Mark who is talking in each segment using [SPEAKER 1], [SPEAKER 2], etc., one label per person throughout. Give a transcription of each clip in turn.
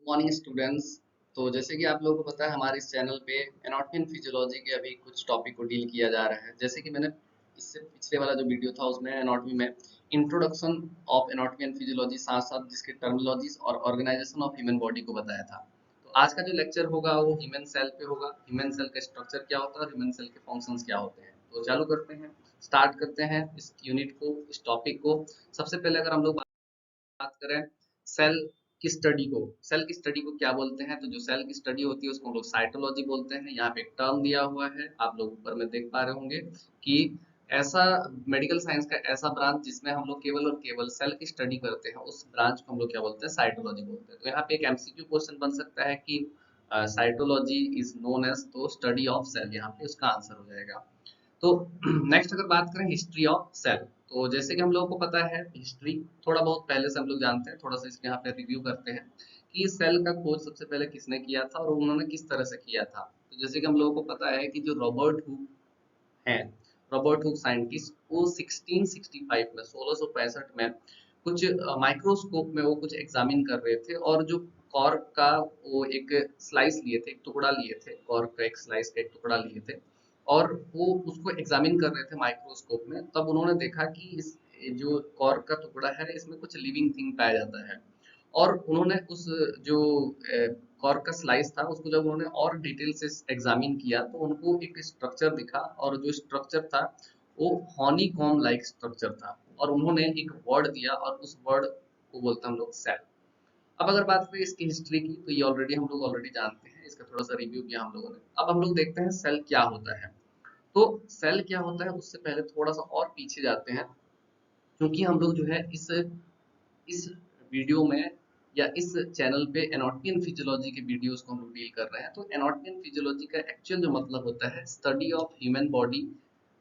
[SPEAKER 1] Morning students. तो जैसे कि आप लोगों को पता है हमारे इस चैनल पे एनाटॉमी एंड फिजियोलॉजी के अभी कुछ टॉपिक को डील किया जा रहा है। जैसे कि मैंने इससे पिछले वाला जो वीडियो था उसमें एनाटॉमी में introduction of anatomy and physiology साथ साथ जिसके टर्मिनोलॉजीज और ऑर्गेनाइजेशन ऑफ ह्यूमन बॉडी को बताया था। तो आज का जो लेक्चर होगा वो ह्यूमन सेल पे होगा। ह्यूमन सेल का स्ट्रक्चर क्या होता है और ह्यूमन सेल के फंक्शंस क्या होते हैं। तो चालू करते हैं, स्टार्ट करते हैं इस यूनिट को, इस टॉपिक को। सबसे पहले अगर हम लोग बात करें सेल की स्टडी को, सेल की स्टडी को क्या बोलते हैं, तो जो सेल की स्टडी होती है उसको हम लोग साइटोलॉजी बोलते हैं। यहाँ पे एक टर्म दिया हुआ है, आप लोग ऊपर में देख पा रहे होंगे कि ऐसा मेडिकल साइंस का ऐसा ब्रांच जिसमें हम लोग केवल और केवल सेल की स्टडी करते हैं, उस ब्रांच को हम लोग क्या बोलते हैं, साइटोलॉजी बोलते हैं। तो यहाँ पे एक एमसीक्यू क्वेश्चन बन सकता है कि साइटोलॉजी इज नोन एज, तो स्टडी ऑफ सेल, यहाँ पे उसका आंसर हो जाएगा। तो नेक्स्ट अगर बात करें हिस्ट्री ऑफ सेल, तो जैसे कि हम लोगों को पता है हिस्ट्री थोड़ा बहुत पहले से हम लोग जानते हैं, थोड़ा सा इसके यहाँ पे रिव्यू करते हैं कि सेल का खोज सबसे पहले किसने किया था और उन्होंने किस तरह से किया था। तो जैसे कि हम लोगों को पता है कि जो रॉबर्ट हुक हैं, रॉबर्ट हुक साइंटिस्ट, वो 1665 में 1665 में कुछ माइक्रोस्कोप में वो कुछ एग्जामिन कर रहे थे और जो कॉर्क का वो एक स्लाइस लिए थे, एक टुकड़ा लिए थे, कॉर्क का एक स्लाइस का एक टुकड़ा लिए थे और वो उसको एग्जामिन कर रहे थे माइक्रोस्कोप में। तब उन्होंने देखा कि इस जो कॉर्क का टुकड़ा है इसमें कुछ लिविंग थिंग पाया जाता है और उन्होंने उस जो कॉर्क का स्लाइस था उसको जब उन्होंने और डिटेल से एग्जामिन किया तो उनको एक स्ट्रक्चर दिखा और जो स्ट्रक्चर था वो हॉनीकॉम्ब लाइक स्ट्रक्चर था और उन्होंने एक वर्ड दिया और उस वर्ड को बोलते हैं हम लोग सेल। अब अगर बात करें इसकी हिस्ट्री की तो ये ऑलरेडी हम लोग ऑलरेडी जानते हैं, इसका थोड़ा सा रिव्यू किया हम लोगों ने। अब हम लोग देखते हैं सेल क्या होता है। तो सेल क्या होता है उससे पहले थोड़ा सा और पीछे जाते हैं, क्योंकि हम लोग जो है इस वीडियो में या इस चैनल पे एनाटॉमी एंड फिजियोलॉजी के वीडियोस को हम लोग डील कर रहे हैं। तो एनाटॉमी एंड फिजियोलॉजी का एक्चुअल जो मतलब होता है study of human body,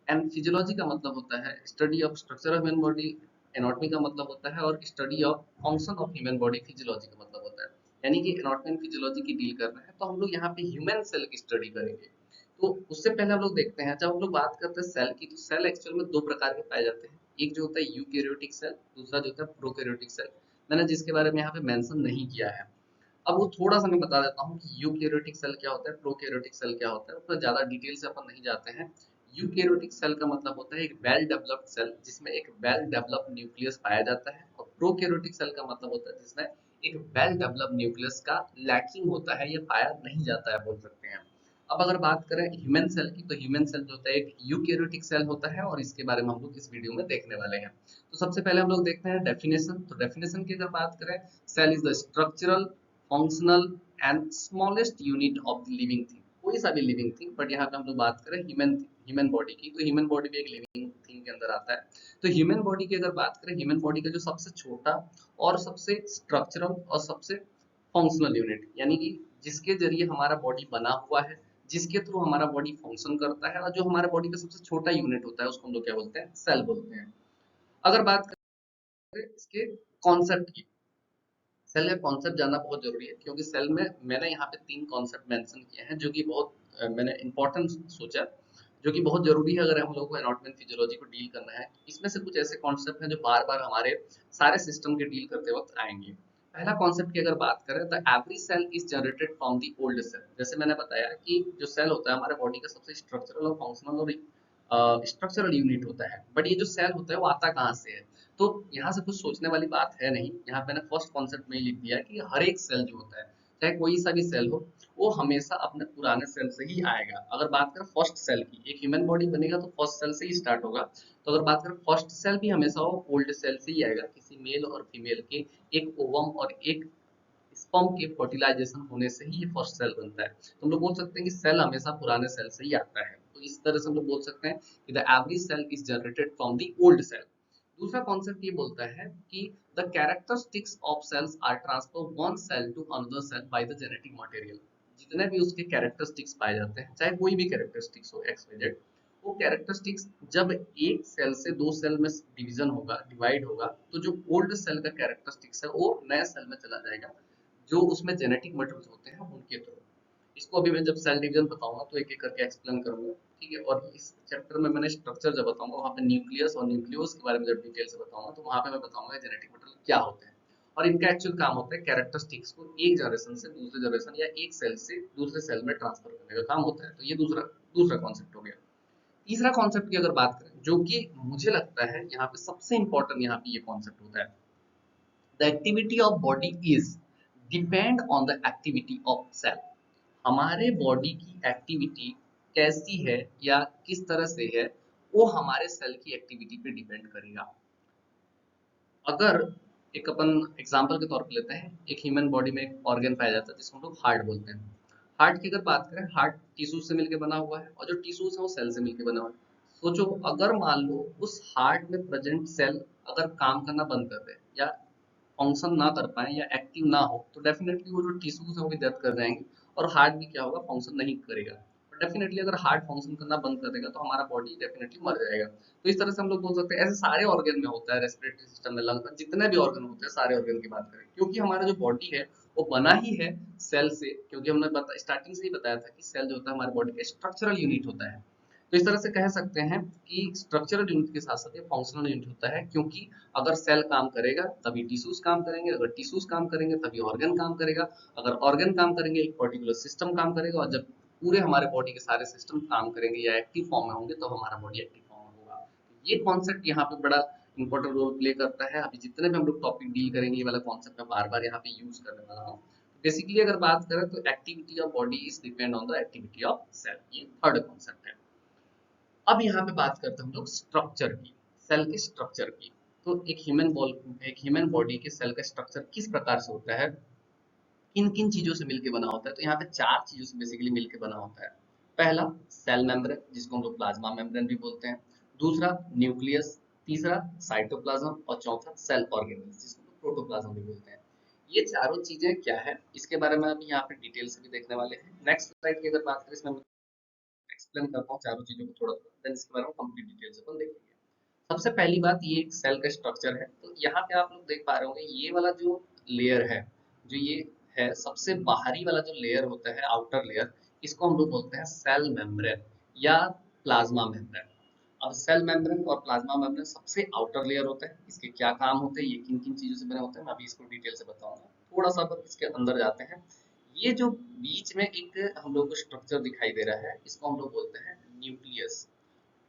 [SPEAKER 1] and physiology का मतलब होता है study of structure of human body, anatomy का मतलब होता है, और study of function of human body physiology का मतलब होता है। यानी कि एनाटॉमी एंड फिजियोलॉजी की डील कर रहे हैं तो हम लोग यहाँ पे ह्यूमन सेल की स्टडी करेंगे। तो उससे पहले हम लोग देखते हैं, जब हम लोग बात करते हैं सेल की, तो सेल एक्चुअल में दो प्रकार के पाए जाते हैं। एक जो होता है यूकेरियोटिक सेल, दूसरा जो होता है प्रोकैरियोटिक सेल। मैंने जिसके बारे में यहाँ पे मेंशन नहीं किया है, अब वो थोड़ा सा मैं बता देता हूँ कि यूकेरियोटिक सेल क्या होता है, प्रोकैरियोटिक सेल क्या होता है। उसमें ज्यादा डिटेल से अपन नहीं जाते हैं। यूकेरियोटिक सेल का मतलब होता है एक वेल डेवलप्ड सेल जिसमें एक वेल डेवलप्ड न्यूक्लियस पाया जाता है, और प्रोकैरियोटिक सेल का मतलब होता है जिसमें एक वेल डेवलप्ड न्यूक्लियस का लैकिंग होता है, ये पाया नहीं जाता है, बोल सकते हैं। अब अगर बात करें ह्यूमन सेल की, तो ह्यूमन सेल जो होता है एक यूकेरियोटिक सेल होता है और इसके बारे में हम लोग इस वीडियो में देखने वाले हैं। तो सबसे पहले हम लोग देखते हैं डेफिनेशन। तो डेफिनेशन की अगर बात करें, cell is the structural, functional and smallest unit of the living thing. कोई सा भी लिविंग थिंग, बट यहाँ पे हम लोग बात करें ह्यूमन ह्यूमन बॉडी की, तो ह्यूमन बॉडी भी एक लिविंग थिंग के अंदर आता है। तो ह्यूमन बॉडी की अगर बात करें, ह्यूमन बॉडी का जो सबसे छोटा और सबसे स्ट्रक्चरल और सबसे फंक्शनल यूनिट, यानी कि जिसके जरिए हमारा बॉडी बना हुआ है, जिसके थ्रू हमारा बॉडी फंक्शन करता है, और जो हमारे बॉडी का सबसे छोटा यूनिट होता है उसको हम लोग क्या बोलते हैं, सेल बोलते हैं। अगर बात करें इसके कॉन्सेप्ट की, सेल का कॉन्सेप्ट जानना बहुत जरूरी है, क्योंकि सेल में मैंने यहाँ पे तीन कॉन्सेप्ट मेंशन किए हैं जो कि बहुत मैंने इंपॉर्टेंट सोचा, जो कि बहुत जरूरी है अगर हम लोगों को एनाटॉमी एंड फिजियोलॉजी को डील करना है। इसमें से कुछ ऐसे कॉन्सेप्ट हैं जो बार बार हमारे सारे सिस्टम के डील करते वक्त आएंगे। पहला कॉन्सेप्ट की अगर बात करें, तो every cell is generated from the old cell. जैसे मैंने बताया कि जो सेल होता है हमारे बॉडी का सबसे स्ट्रक्चरल और फंक्शनल और स्ट्रक्चरल यूनिट होता है, बट ये जो सेल होता है वो आता कहाँ से है। तो यहाँ से कुछ सोचने वाली बात है नहीं, यहाँ मैंने फर्स्ट कॉन्सेप्ट में ही लिख दिया कि हर एक सेल जो होता है, चाहे कोई सा भी सेल हो, वो हमेशा अपने पुराने सेल से ही आएगा। अगर बात करें फर्स्ट सेल की, एक ह्यूमन बॉडी बनेगा तो फर्स्ट सेल से ही स्टार्ट होगा। तो अगर बात करें फर्स्ट सेल भी हमेशा वो ओल्ड सेल से ही आएगा, किसी मेल और फीमेल के एक ओवम और एक स्पर्म के फर्टिलाइजेशन होने से ही ये फर्स्ट सेल बनता है। तो हम लोग बोल सकते हैं कि सेल हमेशा पुराने सेल से ही आता है। तो इस तरह से हम लोग बोल सकते हैं कि the every cell is generated from the old cell. दूसरा कॉन्सेप्ट ये बोलता है कि the characteristics of cells are transfer one cell to another cell by the genetic material. जितने भी उसके कैरेक्टरिस्टिक्स पाए जाते हैं, चाहे कोई भी कैरेक्टरिस्टिक्स हो एक्स वाई जेड, वो कैरेक्टरिस्टिक्स जब एक सेल से दो सेल में डिवीजन होगा, डिवाइड होगा, तो जो ओल्ड सेल का कैरेक्टरिस्टिक्स है वो नए सेल में चला जाएगा, जो उसमें जेनेटिक मटेरियल होते हैं उनके थ्रू। इसको अभी मैं जब सेल डिवीजन बताऊंगा तो एक एक करके एक्सप्लेन करूंगा, ठीक है। और इस चैप्टर में मैंने स्ट्रक्चर जब बताऊंगा वहां पे न्यूक्लियस और न्यूक्लियोस के बारे में जब डिटेल से बताऊंगा तो वहां पे मैं बताऊंगा जेनेटिक मटेरियल क्या होते हैं। और इनका एक्चुअल काम होता है कैरेक्टरिस्टिक्स को एक जनरेशन से दूसरे जनरेशन या एक सेल से दूसरे सेल में ट्रांसफर करने का काम होता है। तो ये दूसरा दूसरा कॉन्सेप्ट हो गया। तीसरा कॉन्सेप्ट की अगर बात करें, जो कि मुझे लगता है यहाँ पे सबसे इंपॉर्टेंट यहाँ पे ये कॉन्सेप्ट होता है, the activity of body is depend on the activity of cell. हमारे बॉडी की एक्टिविटी कैसी है या किस तरह से है, वो हमारे सेल की एक्टिविटी पे डिपेंड करेगा। अगर एक अपन एग्जांपल के तौर पे लेते हैं, एक ह्यूमन बॉडी में एक ऑर्गन पाया जाता है जिसको हम लोग हार्ट बोलते हैं। हार्ट की अगर बात करें, हार्ट टिश्यू से मिलकर बना हुआ है और जो टिश्यूज है वो सेल से मिलकर बना हुआ है। सोचो अगर मान लो उस हार्ट में प्रेजेंट सेल अगर काम करना बंद कर दे या फंक्शन ना कर पाए या एक्टिव ना हो, तो डेफिनेटली वो जो टिश्यूज है वो भी डेथ कर जाएंगे और हार्ट भी क्या होगा, फंक्शन नहीं करेगा। डेफिनेटली अगर हार्ट फंक्शन करना बंद कर देगा तो हमारा बॉडी डेफिनेटली मर जाएगा। तो इस तरह से हम लोग बोल सकते हैं ऐसे सारे ऑर्गन में होता है, रेस्पिरेटरी सिस्टम में, लंग में, जितने भी ऑर्गन होते हैं सारे ऑर्गन की बात करें, क्योंकि हमारा जो बॉडी है वो बना ही है सेल से। क्योंकि हमने स्टार्टिंग से ही बताया था कि सेल जो होता है हमारे बॉडी का स्ट्रक्चरल यूनिट होता है। तो इस तरह से कह सकते हैं कि स्ट्रक्चरल यूनिट के साथ साथ ये फंक्शनल यूनिट होता है, क्योंकि अगर सेल काम करेगा तभी टिश्यूज काम करेंगे, अगर टिश्यूज काम करेंगे तभी ऑर्गन काम करेगा, अगर ऑर्गन काम करेंगे एक पर्टिकुलर सिस्टम काम करेगा, और जब पूरे हमारे बॉडी के सारे सिस्टम काम करेंगे या एक्टिव फॉर्म में होंगे तो हमारा बॉडी एक्टिव फॉर्म में होगा। ये कॉन्सेप्ट यहाँ पे बड़ा इंपॉर्टेंट रोल प्ले करता है। अभी जितने भी हम लोग टॉपिक डील करेंगे ये वाला कॉन्सेप्ट मैं बार बार यहाँ पे यूज करने वाला हूँ। बेसिकली अगर बात करें तो activity of body is depend on the activity of cell, ये थर्ड कॉन्सेप्ट है। अब यहाँ पे बात करते हैं हम लोग स्ट्रक्चर की, सेल के स्ट्रक्चर की। तो एक ह्यूमन बॉडी के सेल का स्ट्रक्चर किस प्रकार से होता है, किन किन चीजों से मिलकर बना होता है, तो यहाँ पे चार चीजों से बेसिकली मिलकर बना होता है। पहला सेल मेम्ब्रेन, जिसको हम लोग प्लाज्मा मेम्ब्रेन भी बोलते हैं। दूसरा न्यूक्लियस। तीसरा साइटोप्लाज्म। और चौथा सेल ऑर्गेनेल्स, जिसको हम लोग प्रोटोप्लाज्म भी बोलते हैं। ये चारों चीजें क्या है इसके बारे में अभी यहाँ पे डिटेल से भी देखने वाले हैं। नेक्स्ट स्लाइड की अगर बात करें, इसमें एक्सप्लेन करता हूँ चारों चीजों को थोड़ा थोड़ा, देन इसके बारे में कंप्लीट डिटेल से अपन देखेंगे। सबसे पहली बात, ये एक सेल का स्ट्रक्चर है। तो यहाँ पे आप लोग देख पा रहे होंगे ये वाला जो लेयर है, जो ये है सबसे बाहरी वाला जो लेयर होता है, आउटर लेयर, इसको हम लोग बोलते हैं सेल मेम्ब्रेन या प्लाज्मा मेम्ब्रेन। अब सेल मेम्ब्रेन और प्लाज्मा मेम्ब्रेन सबसे आउटर लेयर होता है। इसके क्या काम होते हैं, ये किन किन चीजों से बने होते हैं, मैं अभी इसको डिटेल से बताऊंगा। थोड़ा सा अपन इसके अंदर जाते हैं। ये जो बीच में एक हम लोग को स्ट्रक्चर दिखाई दे रहा है, इसको हम लोग बोलते हैं न्यूक्लियस।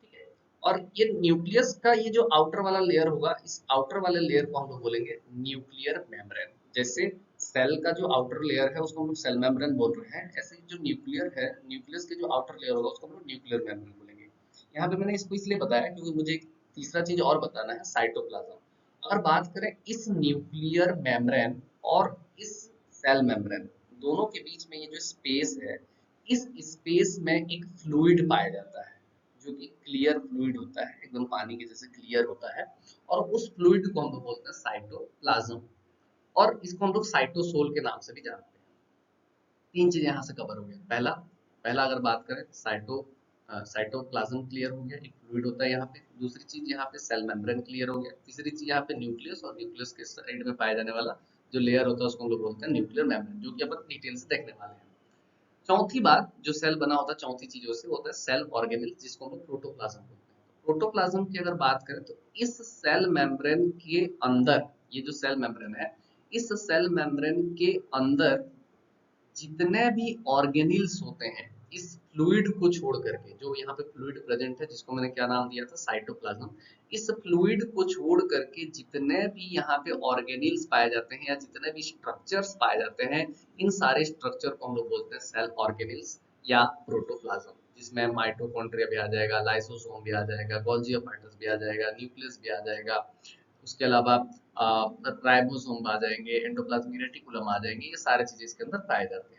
[SPEAKER 1] ठीक है। और ये न्यूक्लियस का ये जो आउटर वाला लेयर होगा, इस आउटर वाले लेयर को हम लोग बोलेंगे न्यूक्लियर मेम्ब्रेन। जैसे सेल का जो आउटर लेयर है उसको हम लोग सेल मेम्ब्रेन बोल रहे हैं, ऐसे ही जो न्यूक्लियर है, न्यूक्लियस के जो आउटर लेयर होगा उसको हम लोग न्यूक्लियर मेम्ब्रेन बोलेंगे। यहाँ पे मैंने इसको इसलिए बताया क्योंकि मुझे एक तीसरा चीज और बताना है, साइटोप्लाज्म। अगर बात करें इस न्यूक्लियर मेम्ब्रेन और इस सेल मेम्ब्रेन दोनों के बीच में ये जो स्पेस है, इस स्पेस में एक फ्लूइड पाया जाता है जो कि क्लियर फ्लूइड होता है, एकदम पानी के जैसे क्लियर होता है। और उस फ्लूइड को हम लोग बोलते हैं साइटोप्लाज्म, और इसको हम लोग साइटोसोल के नाम से भी जानते हैं। तीन चीजें यहाँ से कवर हो गई। पहला पहला अगर बात करें, साइटोप्लाज्म क्लियर हो गया, एक फ्लूइड होता है यहाँ पे। दूसरी चीज यहाँ पे सेल मेम्ब्रेन क्लियर हो गया। तीसरी चीज यहाँ पे न्यूक्लियस, और न्यूक्लियस के साइड में पाया जाने वाला जो लेयर होता है उसको हम लोग बोलते हैं न्यूक्लियर मेम्ब्रेन, जो कि अपन डिटेल से देखने वाले हैं। चौथी बात, जो सेल बना होता है चौथी चीजों से, होता है सेल ऑर्गेनेल, जिसको हम लोग प्रोटोप्लाज्म बोलते हैं। प्रोटोप्लाज्म की अगर बात करें तो इस सेल मेम्ब्रेन के अंदर, ये जो सेल मेम्ब्रेन है, इस सेल मेम्ब्रेन के अंदर जितने भी ऑर्गेनिल्स होते हैं, इस फ्लूइड को छोड़ करके, जो यहाँ पे फ्लूइड प्रेजेंट है जिसको मैंने क्या नाम दिया था, साइटोप्लाज्म, इस फ्लूइड को छोड़ करके जितने भी यहाँ पे ऑर्गेनिल्स पाए जाते हैं या जितने भी स्ट्रक्चर्स पाए जाते हैं, इन सारे स्ट्रक्चर को हम लोग बोलते हैं सेल ऑर्गेनिल्स या प्रोटोप्लाज्म, जिसमें माइटोकॉन्ड्रिया भी आ जाएगा, लाइसोसोम भी आ जाएगा, गोल्जी ऑपरेटस भी आ जाएगा, न्यूक्लियस भी आ जाएगा, उसके अलावा राइबोसोम आ जाएंगे, एंडोप्लाज्मिक रेटिकुलम आ जाएंगे, ये सारे चीजें इसके अंदर पाए जाते हैं।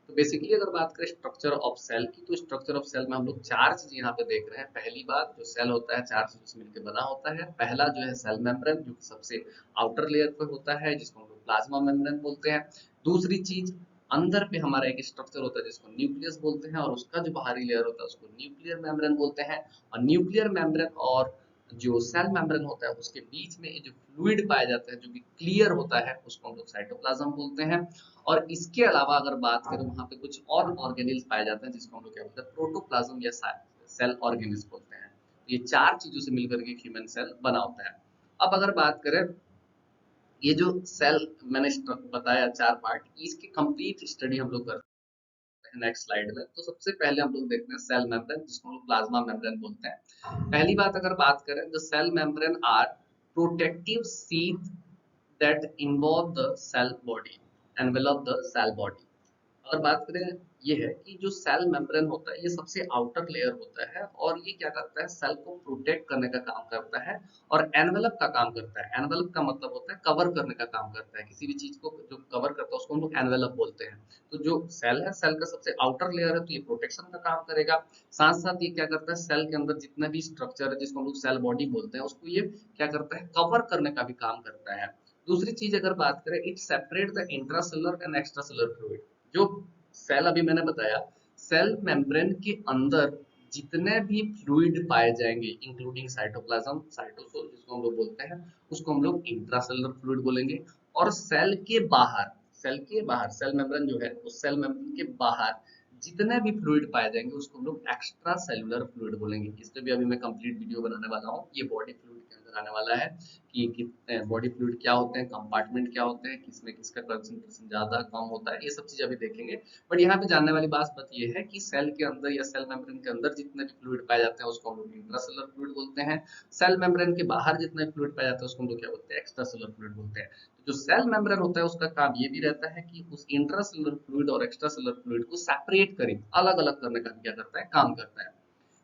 [SPEAKER 1] तो बेसिकली अगर बात करें स्ट्रक्चर ऑफ सेल की, तो स्ट्रक्चर ऑफ सेल में हम लोग चार चीजें यहाँ पे देख रहे हैं। पहली बात, जो सेल होता है चार चीजों से मिलकर बना होता है। पहला जो है सेल मेम्ब्रेन, जो सबसे आउटर लेयर पे होता है, जिसको हम लोग प्लाज्मा मेम्ब्रेन बोलते हैं। दूसरी चीज, अंदर पे हमारा एक स्ट्रक्चर होता है जिसको न्यूक्लियस बोलते हैं, और उसका जो बाहरी लेयर होता है उसको न्यूक्लियर मेम्ब्रेन बोलते हैं। और न्यूक्लियर मेम्ब्रेन और जो सेल मेम्ब्रेन होता है उसके बीच में जो फ्लूइड पाया जाता है जो कि क्लियर होता है, उसको हम लोग साइटोप्लाज्म बोलते हैं। और इसके अलावा अगर बात करें, वहां पे कुछ और ऑर्गेनिल्स पाए जाते हैं जिसको हम लोग क्या बोलते हैं, प्रोटोप्लाज्म या सेल ऑर्गेनिल्स बोलते हैं। ये चार चीजों से मिलकर के ह्यूमन सेल बना होता है। अब अगर बात करें ये जो सेल मैंने बताया 4 पार्ट, इसकी कंप्लीट स्टडी हम लोग करते हैं नेक्स्ट स्लाइड में। तो सबसे पहले हम लोग देखते हैं सेल मेम्ब्रेन, जिसको हम लोग प्लाज्मा मेम्ब्रेन बोलते हैं। पहली बात अगर बात करें, the cell membrane are protective sheath that involve the cell body, envelop the cell body. अगर बात करें, ये है कि जो सेल मेम्ब्रेन होता है ये सबसे आउटर लेयर होता है, और ये क्या करता है, सेल को प्रोटेक्ट करने का काम करता है और एनवेलप का काम करता है। एनवेलप का मतलब होता है कवर करने का काम करता है, किसी भी चीज को जो कवर करता है उसको हम लोग एनवेलप बोलते हैं। तो जो सेल है, सेल का सबसे आउटर लेयर है, तो ये प्रोटेक्शन का काम करेगा। साथ साथ ये क्या करता है, सेल के अंदर जितना भी स्ट्रक्चर है जिसको हम लोग सेल बॉडी बोलते हैं, उसको ये क्या करता है, कवर करने का भी काम करता है। दूसरी चीज अगर बात करें, it separate the intracellular and extracellular fluid. जो सेल अभी मैंने बताया, सेल मेम्ब्रेन के अंदर जितने भी फ्लूइड पाए जाएंगे, इंक्लूडिंग साइटोप्लाज्म, साइटोसोल जिसको हम लोग बोलते हैं, उसको हम लोग इंट्रासेलुलर फ्लूइड बोलेंगे। और सेल के बाहर, सेल मेम्ब्रेन जो है, उस सेल मेम्ब्रेन के बाहर जितने भी फ्लूइड पाए जाएंगे उसको हम लोग एक्स्ट्रा सेलुलर फ्लूइड बोलेंगे। इस पे भी अभी मैं कंप्लीट वीडियो बनाने वाला हूँ, ये बॉडी फ्लूइड के अंदर आने वाला है कि बॉडी फ्लूइड क्या होते हैं, कंपार्टमेंट क्या होते हैं, किसमें किसका कंसंट्रेशन ज्यादा कम होता है, ये सब चीज अभी देखेंगे। बट यहाँ पे जानने वाली बात ये है कि सेल के अंदर या सेल मेम्ब्रेन के अंदर जितने भी फ्लूइड पाए जाते हैं उसको हम लोग इंट्रासेलुलर फ्लूइड बोलते हैं। सेल मेम्ब्रेन के बाहर जितने फ्लूइड पाए जाते हैं उसको हम लोग क्या बोलते हैं, एक्स्ट्रासेलुलर फ्लूइड बोलते हैं। तो जो सेल मेम्ब्रेन होता है उसका काम ये भी रहता है कि उस इंट्रासेलुलर फ्लूइड और एक्स्ट्रासेलुलर फ्लूइड को सेपरेट करे, अलग अलग करने का क्या करता है, काम करता है।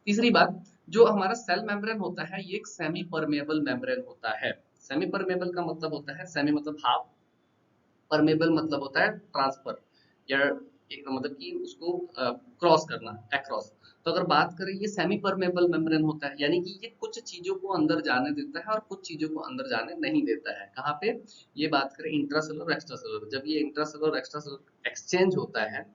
[SPEAKER 1] तीसरी बात, जो हमारा सेल मेम्ब्रेन होता है ये एक सेमी परमेबल मेम्ब्रेन होता है। सेमी परमेबल का मतलब होता है, सेमी मतलब हाफ, परमेबल मतलब होता है ट्रांसफर, या एक मतलब कि उसको क्रॉस करना, अक्रॉस। तो अगर बात करें, ये सेमी परमेबल मेम्ब्रेन होता है, यानी कि ये कुछ चीजों को अंदर जाने देता है और कुछ चीजों को अंदर जाने नहीं देता है। कहाँ पे ये बात करें, इंट्रासेलुलर एक्स्ट्रासेलुलर, जब ये इंट्रासेलुलर एक्स्ट्रासेलुलर एक्सचेंज होता है,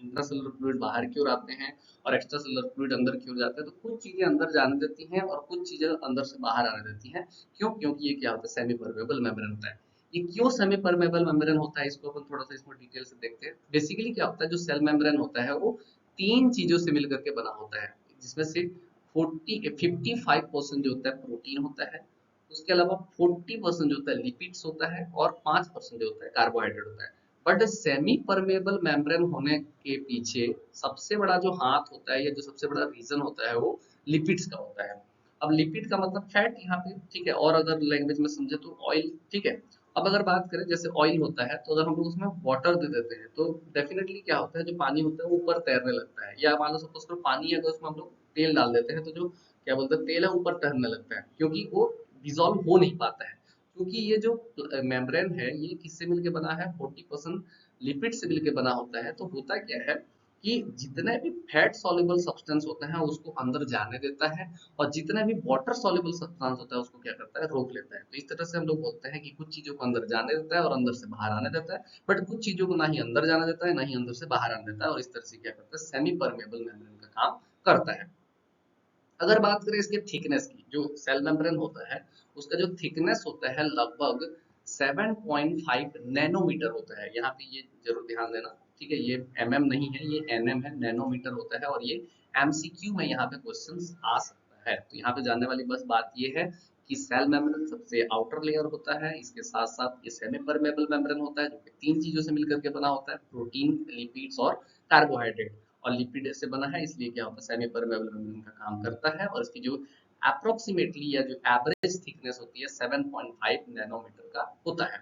[SPEAKER 1] इंट्रासेलुलर फ्लूइड बाहर की ओर आते हैं और एक्स्ट्रासेलुलर फ्लूइड अंदर की ओर जाते हैं, तो कुछ चीजें अंदर जाने देती हैं और कुछ चीजें अंदर से बाहर आने देती हैं। क्यों? क्योंकि ये क्या होता है, सेमी परमेबल मेम्ब्रेन होता है। ये क्यों सेमी परमेबल मेम्ब्रेन होता है, इसको अपन थोड़ा सा इसमें डिटेल से देखते हैं। बेसिकली क्या होता है, जो सेल मेम्ब्रेन होता है वो तीन चीजों से मिलकर के बना होता है, जिसमें से 55% जो होता है प्रोटीन होता है, उसके अलावा 40% जो होता है लिपिड्स होता है, और 5% जो होता है कार्बोहाइड्रेट होता है। बट सेमी परमेबल मेम्ब्रेन होने के पीछे सबसे बड़ा जो हाथ होता है, या जो सबसे बड़ा रीजन होता है, वो लिपिड्स का होता है। अब लिपिड का मतलब फैट यहाँ पे, ठीक है, और अगर लैंग्वेज में समझे तो ऑयल, ठीक है। अब अगर बात करें, जैसे ऑयल होता है, तो अगर हम लोग उसमें वाटर दे देते हैं तो डेफिनेटली क्या होता है, जो पानी होता है वो ऊपर तैरने लगता है। या मान लो सपोज करो पानी है, तो उसमें हम लोग तेल डाल देते हैं, तो जो क्या बोलते हैं, तेल है ऊपर तैरने लगता है, क्योंकि वो डिजोल्व हो नहीं पाता है। क्योंकि ये जो मेम्ब्रेन है ये किससे मिलके बना है, 40% लिपिड से मिलके बना होता है। तो होता क्या है कि जितने भी फैट सॉल्युबल सब्सटेंस होते हैं उसको अंदर जाने देता है, और जितने भी वाटर सॉल्युबल सब्सटेंस होता है उसको क्या करता है, रोक लेता है। तो इस तरह से हम लोग बोलते हैं कि कुछ चीजों को अंदर जाने देता है और अंदर से बाहर आने देता है, बट कुछ चीजों को ना ही अंदर जाने देता है ना ही अंदर से बाहर आने देता है, और इस तरह से क्या करता है, सेमी परमेबल मेम्ब्रेन का काम करता है। अगर बात करें इसके थिकनेस की, जो सेल मेम्ब्रेन होता है उसका जो थिकनेस होता है लगभग 7.5 नैनोमीटर होता है। यहाँ पे ये जरूर ध्यान देना, ठीक है, ये नहीं है, ये है, नैनोमीटर होता है। और ये एमसीक्यू में यहाँ पे क्वेश्चंस आ सकता है। तो यहाँ पे जानने वाली बस बात ये है कि सेल मेम्ब्रेन सबसे आउटर लेयर होता है, इसके साथ साथ ये सेमी परमेबल मेम्ब्रेन होता है, जो कि तीन चीजों से मिलकर के बना होता है, प्रोटीन, लिपिड्स और कार्बोहाइड्रेट। और लिपिड से बना है, इसलिए क्या होता है, सेमी परमेबल मेम्ब्रेन का काम करता है। और इसकी जो अप्रोक्सीमेटली या जो एवरेज थिकनेस होती है 7.5 नैनोमीटर का होता है।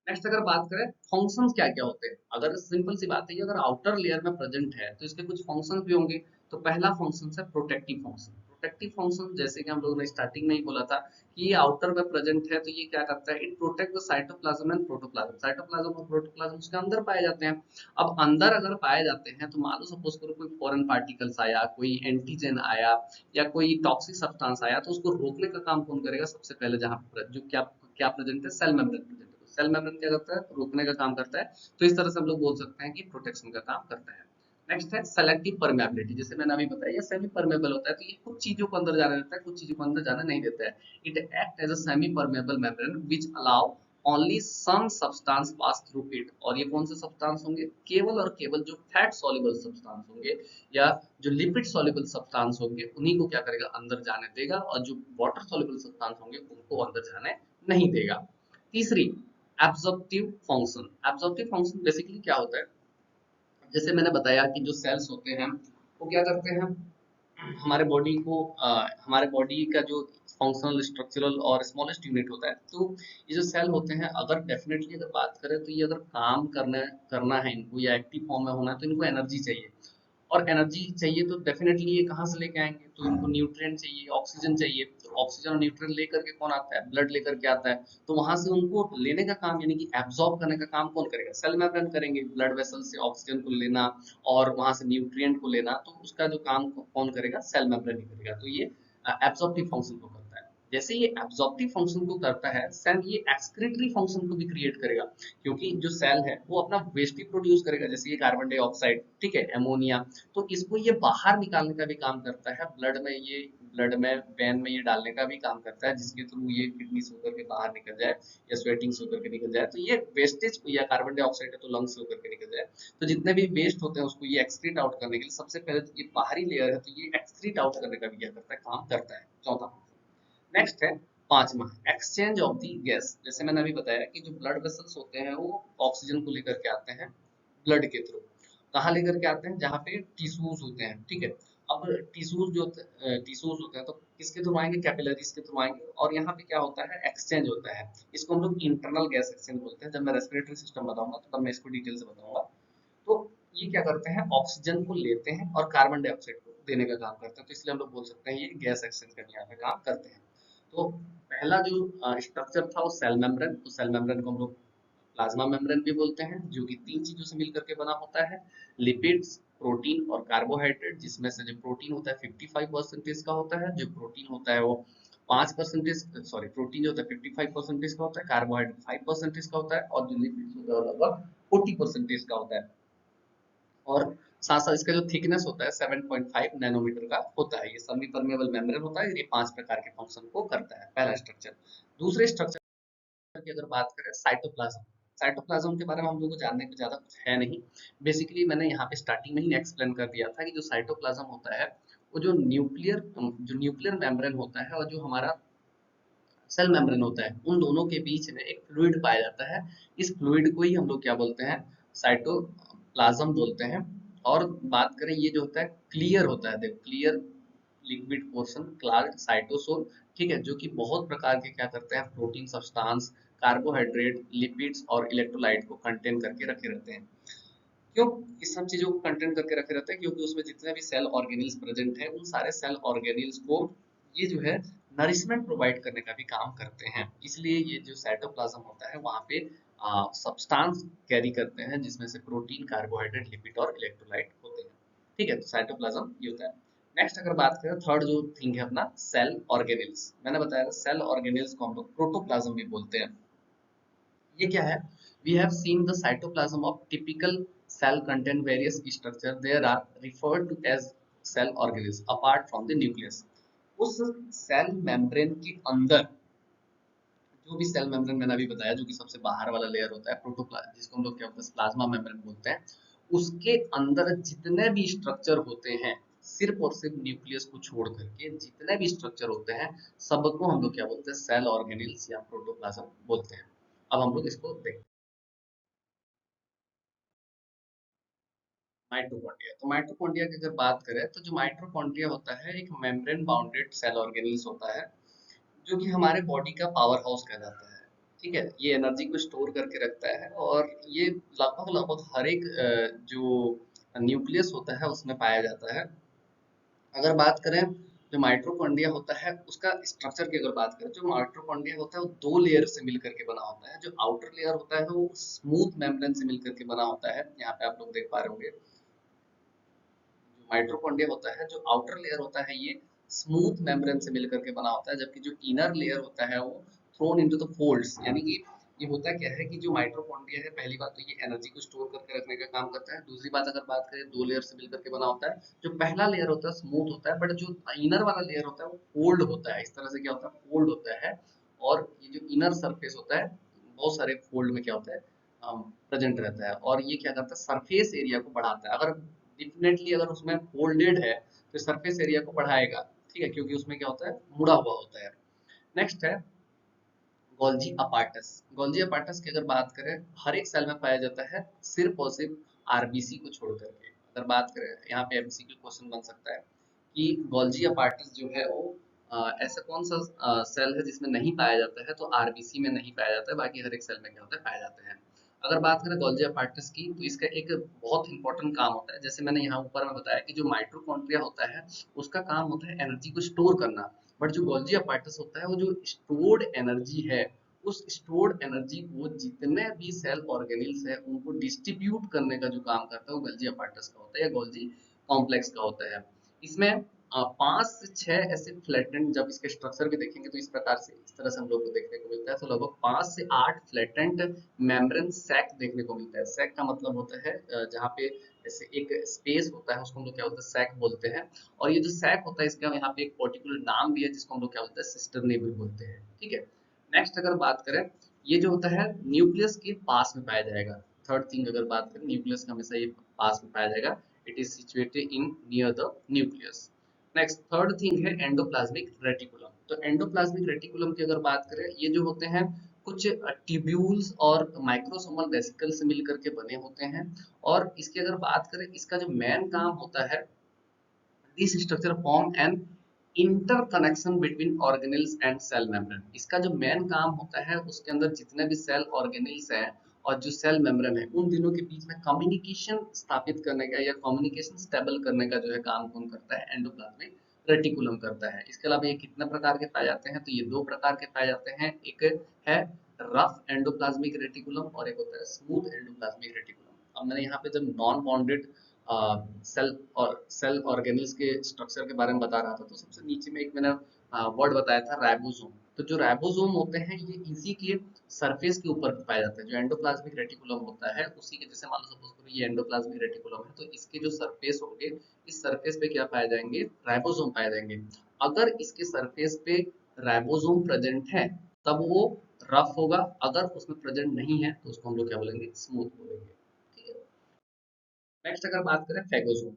[SPEAKER 1] नेक्स्ट अगर बात करें फंक्शंस क्या क्या होते हैं, अगर सिंपल सी बात है, अगर आउटर लेयर में प्रेजेंट है तो इसके कुछ फंक्शंस भी होंगे। तो पहला फंक्शन है प्रोटेक्टिव फंक्शन। प्रोटेक्टिव फंक्शन जैसे कि हम लोगों ने स्टार्टिंग में ही बोला था कि ये आउटर में प्रेजेंट है, तो ये क्या करता है, it protect the cytoplasm and protoplasm. Cytoplasm और प्रोटोप्लाज्म उसके अंदर पाए जाते हैं। अब अंदर अगर पाए जाते हैं तो मान लो सपोज करो कोई फॉरेन पार्टिकल्स आया, कोई एंटीजन आया, या कोई टॉक्सिक सब्सटेंस आया, तो उसको रोकने का काम कौन करेगा, सबसे पहले जहां जो क्या क्या प्रेजेंट है, सेल मेम्ब्रेन प्रेजेंट है, तो सेल मेम्ब्रेन क्या करता है, रोकने का काम करता है। तो इस तरह से हम लोग बोल सकते हैं कि प्रोटेक्शन का काम करता है। नेक्स्ट है सेलेक्टिव परमेबिलिटी, जैसे मैंने अभी बताया ये सेमी परमेबल होता है, तो ये कुछ चीजों को अंदर जाने देता है, कुछ चीजों को अंदर जाने नहीं देता है। It act as a semi permeable membrane which allow only some substance pass through it. और ये कौन से सब्सटेंस होंगे, केवल और केवल जो फैट सॉल्युबल सब्सटेंस होंगे या जो लिपिड सॉल्युबल सब्सटेंस होंगे उन्हीं को क्या करेगा, अंदर जाने देगा, और जो वाटर सॉल्युबल सब्सटेंस होंगे उनको अंदर जाने नहीं देगा। तीसरी absorptive function. Absorptive function basically क्या होता है, जैसे मैंने बताया कि जो सेल्स होते हैं वो क्या करते हैं, हमारे बॉडी को हमारे बॉडी का जो फंक्शनल स्ट्रक्चरल और स्मॉलेस्ट यूनिट होता है, तो ये जो सेल होते हैं अगर डेफिनेटली अगर बात करें तो ये अगर काम करना करना है इनको या एक्टिव फॉर्म में होना है तो इनको एनर्जी चाहिए, और एनर्जी चाहिए तो डेफिनेटली ये कहाँ से लेके आएंगे, तो इनको न्यूट्रिएंट चाहिए, ऑक्सीजन चाहिए, तो ऑक्सीजन और न्यूट्रिएंट लेकर के कौन आता है, ब्लड लेकर के आता है, तो वहां से उनको लेने का काम यानी कि एब्जॉर्ब करने का काम कौन करेगा, सेल मेम्ब्रेन करेंगे, ब्लड वेसल से ऑक्सीजन को लेना और वहां से न्यूट्रिएंट को लेना, तो उसका जो काम कौन करेगा, सेल मेम्ब्रेन ही करेगा, तो ये एब्जॉर्प्टिव फंक्शन को करता है। जैसे ये एब्जॉर्प्टिव फंक्शन को करता है, सेल ये एक्सक्रीटरी फंक्शन को भी क्रिएट करेगा, क्योंकि जो सेल है वो अपना वेस्ट भी प्रोड्यूस करेगा, जैसे ये कार्बन डाइऑक्साइड, ठीक है, एमोनिया, तो इसको ये बाहर निकालने का भी काम करता है, ब्लड में ये ब्लड में वेन में ये डालने का भी काम करता है, जिसके थ्रू ये किडनी से होकर के बाहर निकल जाए या स्वेटिंग से होकर के निकल जाए, तो ये वेस्टेज या कार्बन डाइऑक्साइड है तो लंग्स से होकर के निकल जाए, तो जितने भी वेस्ट होते हैं उसको ये एक्सक्रीट आउट करने के लिए सबसे पहले तो ये बाहरी लेयर है तो ये एक्सक्रीट आउट करने का भी क्या करता है, काम करता है, चौथा। नेक्स्ट है पांचवा, एक्सचेंज ऑफ दी गैस। जैसे मैंने अभी बताया कि जो ब्लड वेसल्स होते हैं वो ऑक्सीजन को लेकर के आते हैं ब्लड के थ्रू, कहाँ लेकर के आते हैं, जहाँ पे टिश्यूज होते हैं, ठीक है। अब टिश्यूज होते हैं तो किसके थ्रू आएंगे, कैपिलरीज के थ्रू आएंगे, और यहाँ पे क्या होता है, एक्सचेंज होता है, इसको हम लोग इंटरनल गैस एक्सचेंज बोलते हैं। जब मैं रेस्पिरेटरी सिस्टम बताऊंगा तो तब मैं इसको डिटेल से बताऊंगा। तो ये क्या करते हैं, ऑक्सीजन को लेते हैं और कार्बन डाइऑक्साइड को देने का काम करते हैं, तो इसलिए हम लोग बोल सकते हैं ये गैस एक्सचेंज करने यहाँ पे काम करते हैं। तो पहला जो स्ट्रक्चर था वो सेल मेम्ब्रेन, तो सेल मेम्ब्रेन को हम लोग प्लाज्मा मेम्ब्रेन भी बोलते हैं, जो कि तीन चीजों से मिलकर के बना होता है, लिपिड्स, प्रोटीन और कार्बोहाइड्रेट, जिसमें से जो प्रोटीन होता है 55% का होता है, जो प्रोटीन होता है वो 5%, सॉरी प्रोटीन जो होता है 55% का होता है, कार्बोहाइड्रेट 5% का होता है, और जो लिपिड्स होता है लगभग 40% का होता है, और साथ साथ इसका जो थिकनेस होता है 7.5 नैनोमीटर का होता है। ये सेमी परमेबल मेम्ब्रेन होता है, ये पांच प्रकार के फंक्शन को करता है, पहला स्ट्रक्चर। दूसरे स्ट्रक्चर की अगर बात करें, साइटोप्लाज्म। साइटोप्लाज्म के बारे में हम लोग को जानने को ज्यादा कुछ है नहीं, बेसिकली मैंने यहाँ पे स्टार्टिंग में ही एक्सप्लेन कर दिया था कि जो साइटोप्लाज्म होता है वो जो न्यूक्लियर मेम्ब्रेन होता है और जो हमारा सेल मेम्ब्रेन होता है, उन दोनों के बीच में एक फ्लूइड पाया जाता है, इस फ्लूइड को ही हम लोग क्या बोलते हैं, साइटोप्लाज्म बोलते हैं। और बात करें ये जो होता है क्लियर होता है, देखो क्लियर लिक्विड पोर्शन क्लार्ड साइटोसोल, ठीक है, जो कि बहुत प्रकार के क्या करते हैं, प्रोटीन सब्सटेंस, कार्बोहाइड्रेट, लिपिड्स और इलेक्ट्रोलाइट को कंटेन करके रखे रहते हैं। क्यों इस सब चीजों को कंटेन करके रखे रहते हैं, क्योंकि उसमें जितने भी सेल ऑर्गेनिल्स प्रेजेंट है उन सारे सेल ऑर्गेनिल्स को ये जो है नरिशमेंट प्रोवाइड करने का भी काम करते हैं, इसलिए ये जो साइटोप्लाज्म होता है वहाँ पे सब्सटेंस कैरी करते हैं, जिसमें से प्रोटीन, कार्बोहाइड्रेट, लिपिड और इलेक्ट्रोलाइट होते हैं, ठीक है, तो साइटोप्लाज्म ये होता है। नेक्स्ट अगर बात करें थर्ड जो थिंग है अपना, सेल ऑर्गेनिल्स, मैंने बताया सेल ऑर्गेनिल्स को हम लोग प्रोटोप्लाज्म भी बोलते हैं। ये क्या है, we have seen the cytoplasm of typical cell contain various structure, there are referred to as cell organelles apart from the nucleus। उस सेल मेम्ब्रेन के अंदर जो भी सेल मेम्ब्रेन मैंने अभी बताया, जो कि सबसे बाहर वाला लेयर होता है प्रोटोप्लाज्म, जिसको हम लोग क्या बोलते हैं, प्लाज्मा मेम्ब्रेन बोलते हैं, उसके अंदर जितने भी स्ट्रक्चर होते हैं, सिर्फ और सिर्फ न्यूक्लियस को छोड़ करके जितने भी स्ट्रक्चर होते हैं सबको हम लोग क्या बोलते हैं, सेल ऑर्गेनिल्स या प्रोटोप्लाज्म बोलते हैं। अब हम लोग इसको देखते हैं, माइटोकॉन्ड्रिया। तो माइटोकॉन्ड्रिया की अगर बात करें तो जो माइटोकॉन्ड्रिया होता है एक मेम्ब्रेन बाउंडेड सेल ऑर्गेनिल्स होता है, जो कि हमारे बॉडी का पावर हाउस कहलाता है, ठीक है, ये एनर्जी को स्टोर करके रखता है, और ये लगभग लगभग हर एक जो न्यूक्लियस होता है उसमें पाया जाता है। अगर बात करें जो माइटोकॉन्ड्रिया होता है उसका स्ट्रक्चर की अगर बात करें, जो माइटोकॉन्ड्रिया होता है वो दो लेयर से मिलकर के बना होता है, जो आउटर लेयर होता है वो स्मूथ मेम्ब्रेन से मिलकर के बना होता है, यहाँ पे आप लोग देख पा रहे होंगे, माइटोकॉन्ड्रिया होता है जो आउटर लेयर होता है ये स्मूथ मेम्ब्रेन से मिलकर के बना होता है, जबकि जो इनर लेयर होता है वो थ्रोन इनटू द फोल्ड्स, यानी कि ये होता क्या है कि जो माइटोकॉन्ड्रिया है, पहली बात तो ये एनर्जी को स्टोर करके रखने का काम करता है, दूसरी बात अगर बात करें दो लेयर से मिलकर के बना होता है, जो पहला लेयर होता है स्मूथ होता है, बट जो इनर वाला लेयर होता है वो फोल्ड होता है, इस तरह से क्या होता है, फोल्ड होता है, और ये जो इनर सरफेस होता है बहुत सारे फोल्ड में क्या होता है, प्रेजेंट रहता है, और ये क्या करता है, सरफेस एरिया को बढ़ाता है, अगर डेफिनेटली अगर उसमें फोल्डेड है तो सरफेस एरिया को बढ़ाएगा, ठीक है, क्योंकि उसमें क्या होता है, मुड़ा हुआ होता है। नेक्स्ट है गोल्जी अपार्टस। गोल्जी अपार्टस की अगर बात करें हर एक सेल में पाया जाता है, सिर्फ और सिर्फ आरबीसी को छोड़ करके। अगर बात करें यहाँ पे एमसीक्यू क्वेश्चन बन सकता है कि गोल्जी अपार्टस जो है वो ऐसा कौन सा सेल है जिसमें नहीं पाया जाता है, तो आरबीसी में नहीं पाया जाता है, बाकी हर एक सेल में क्या होता है पाया जाता है। अगर बात करें गोल्जी अपार्टस की, तो इसका एक बहुत इंपॉर्टेंट काम होता है, जैसे मैंने यहाँ ऊपर में बताया कि जो माइटोकॉन्ड्रिया होता है उसका काम होता है एनर्जी को स्टोर करना, बट जो गोल्जी अपार्टस होता है वो जो स्टोर्ड एनर्जी है, उस स्टोर्ड एनर्जी को जितने भी सेल ऑर्गेनिल्स है उनको डिस्ट्रीब्यूट करने का जो काम करता है वो गोल्जी अपार्टस का होता है या गोल्जी कॉम्प्लेक्स का होता है। इसमें 5 से 6 ऐसे फ्लैटेंट, जब इसके स्ट्रक्चर भी देखेंगे तो इस प्रकार से इस तरह से हम लोग को देखने को मिलता है, तो लगभग 5 से 8 फ्लैटेंट मेम्ब्रेन सैक देखने को मिलता है। सैक का मतलब होता है जहाँ पे जैसे एक स्पेस होता है उसको हम लोग क्या बोलते हैं सैक बोलते हैं। और ये जो सैक होता है इसका यहाँ पे एक पर्टिकुलर नाम भी है जिसको हम लोग क्या बोलते हैं सिस्टर्नेबल बोलते हैं। ठीक है, नेक्स्ट अगर बात करें, ये जो होता है न्यूक्लियस के पास में पाया जाएगा। थर्ड थिंग अगर बात करें, न्यूक्लियस का हमेशा ये पास में पाया जाएगा, it is situated in near the nucleus. Next third thing है एंडोप्लाज्मिक रेटिकुलम। तो एंडोप्लाज्मिक रेटिकुलम की अगर बात करें, ये जो होते हैं कुछ ट्यूब्यूल्स और माइक्रोसोमल वेसिकल से मिलकर के बने होते हैं। और इसकी अगर बात करें, इसका जो मेन काम होता है, this structure form an interconnection between organelles and cell membrane. इसका जो मेन काम होता है उसके अंदर जितने भी सेल ऑर्गेनेल्स हैं और जो सेल मेम्ब्रेन है उन दिनों के बीच में कम्युनिकेशन स्थापित करने का या कम्युनिकेशन स्टेबल करने का जो है काम कौन करता है, एंडोप्लाज्मिक रेटिकुलम करता है। इसके अलावा ये कितने प्रकार के पाए जाते हैं, तो ये 2 प्रकार के पाए जाते हैं, एक है रफ एंडोप्लाज्मिक रेटिकुलम और एक होता है स्मूथ एंडोप्लाज्मिक रेटिकुलम। अब मैंने यहाँ पे जब नॉन बॉन्डेड सेल और सेल ऑर्गेनल्स के स्ट्रक्चर के बारे में बता रहा था, तो सबसे नीचे में एक मैंने वर्ड बताया था राइबोसोम। तो जो राइबोसोम होते हैं ये इसी के सरफेस के ऊपर पाए जाते हैं। जो एंडोप्लाज्मिक रेटिकुलम होता है उसी के, जैसे मान लो सपोज करो ये एंडोप्लाज्मिक रेटिकुलम है, तो इसके जो सरफेस होंगे, इस सरफेस पे क्या पाए जाएंगे, राइबोसोम पाए जाएंगे। अगर इसके सरफेस पे राइबोसोम प्रेजेंट है तब वो रफ होगा, अगर उसमें प्रेजेंट नहीं है तो उसको हम लोग क्या बोलेंगे, स्मूथ बोलेंगे। ठीक है, नेक्स्ट अगर बात करें फेगोसोम।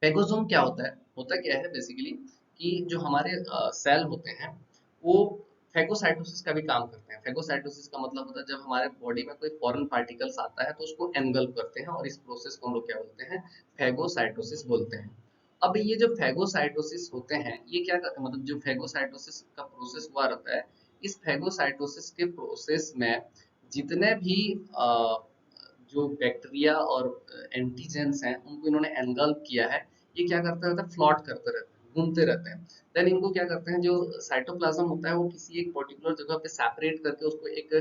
[SPEAKER 1] फेगोसोम क्या होता है, होता क्या है बेसिकली कि जो हमारे सेल होते हैं वो फेगोसाइटोसिस का भी काम करते हैं। फेगोसाइटोसिस का मतलब होता है जब हमारे बॉडी में कोई फॉरेन पार्टिकल्स आता है तो उसको एनगल्फ करते हैं, और इस प्रोसेस को हम लोग क्या बोलते हैं, फेगोसाइटोसिस बोलते हैं। अब ये जो फेगोसाइटोसिस होते हैं ये क्या करते हैं, मतलब जो फेगोसाइटोसिस का प्रोसेस हुआ रहता है, इस फेगोसाइटोसिस के प्रोसेस में जितने भी जो बैक्टीरिया और एंटीजेंस हैं उनको इन्होंने एनगल्फ किया है, ये क्या करते रहते हैं, फ्लॉट करते रहते हैं, घूमते रहते हैं। देन इनको क्या करते हैं, जो साइटोप्लाज्म होता है वो किसी एक पर्टिकुलर जगह पे सेपरेट करके उसको एक